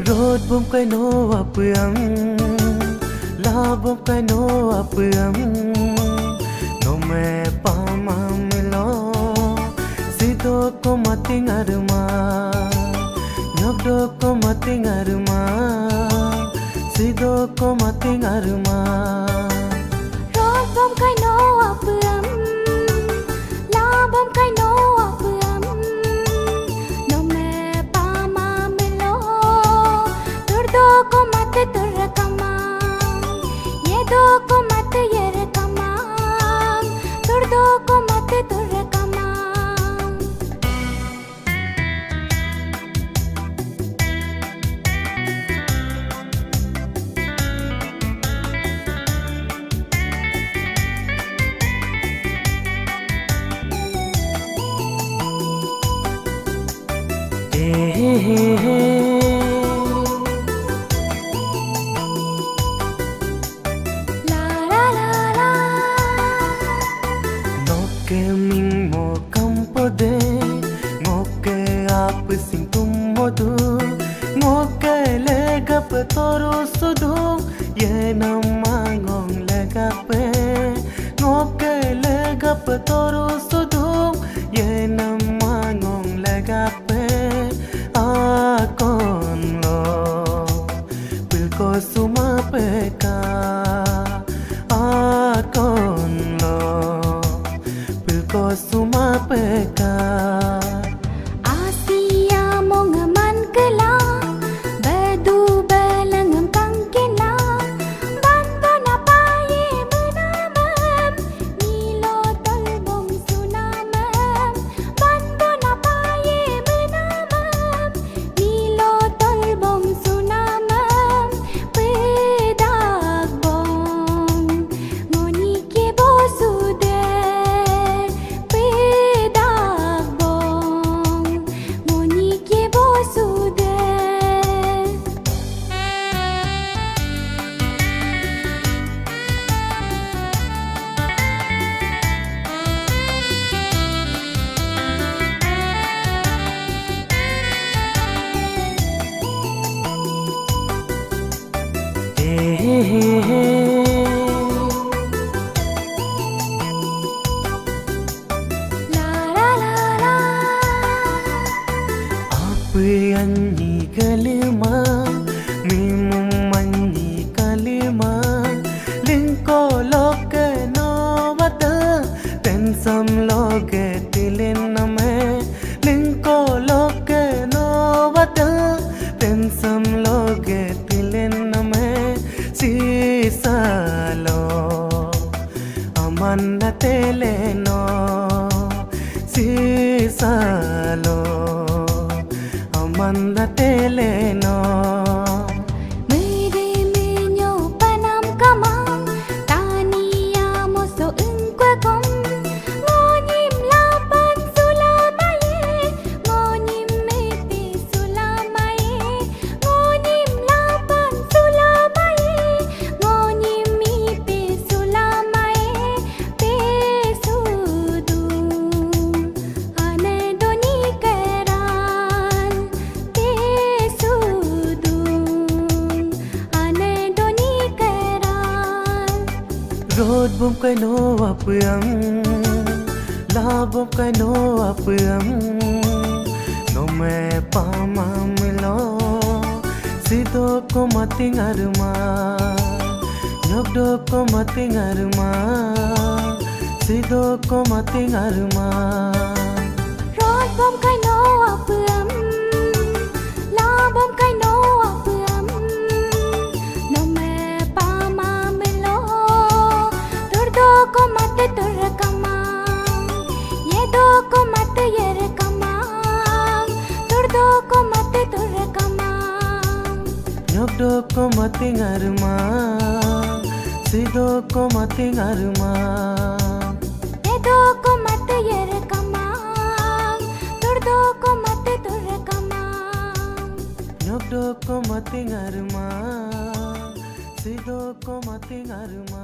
Road bum kai no apam, la bum kai no apam. No me pama milo, sido ko mating arma, nyokdo ko mating arma, sido ko mating arma. Road bum kai no apam, la bum kai no apam. No me pama milo, turdo ko mate turkama, yedo ko mate yerakama, turdo ko mate turkama. La la la la. Ngoke ming mo kampo de, ngoke aap sing tum modu, ngoke legap toro sudu, ye namma ngong legape, ngoke legap toro sudu, ye namma ngong legape. Akon lo pilko suma peka, akon lo pilko suma peka. Asia mongaman kela, bedu belengam kangkela, banbo na paye menamam, nilo tolbong sunamam, banbo na paye menamam, nilo tolbong sunamam, pedak bong, ngoni ke bosude, pedak bong, ngoni ke bosude. La la la la. Apanyi kalima, mimum manyi kalima, linko loke no vata, tensam loke tiliname, linko loke no vata, tensam loke tiliname, sisalo amanna teleno, sisalo amanna teleno. Mere menyo panam kamang, tania moso engkwe kom, ngonyim lapan sulamaye, ngonyim mete sulamaye, ngonyim lapan sulamaye, ngonyim mipe sulamaye, pesudung ane doni keran, pesudung ane doni keran. Road bum kai no apam, la bum kai no apam. No me pama milo, sido ko mating arma, nyokdo ko mating arma, sido ko mating arma. Road bum kai no apam, la bum kai no apam. No me pama milo, turdo ko mate turkama, yedo ko mate yerakama, turdo ko mate turkama. Nyokdo ko mating arma, sido ko mating arma. Yedo ko mate yerakama, turdo ko mate turkama. Nyokdo ko mating arma, sido ko mating arma.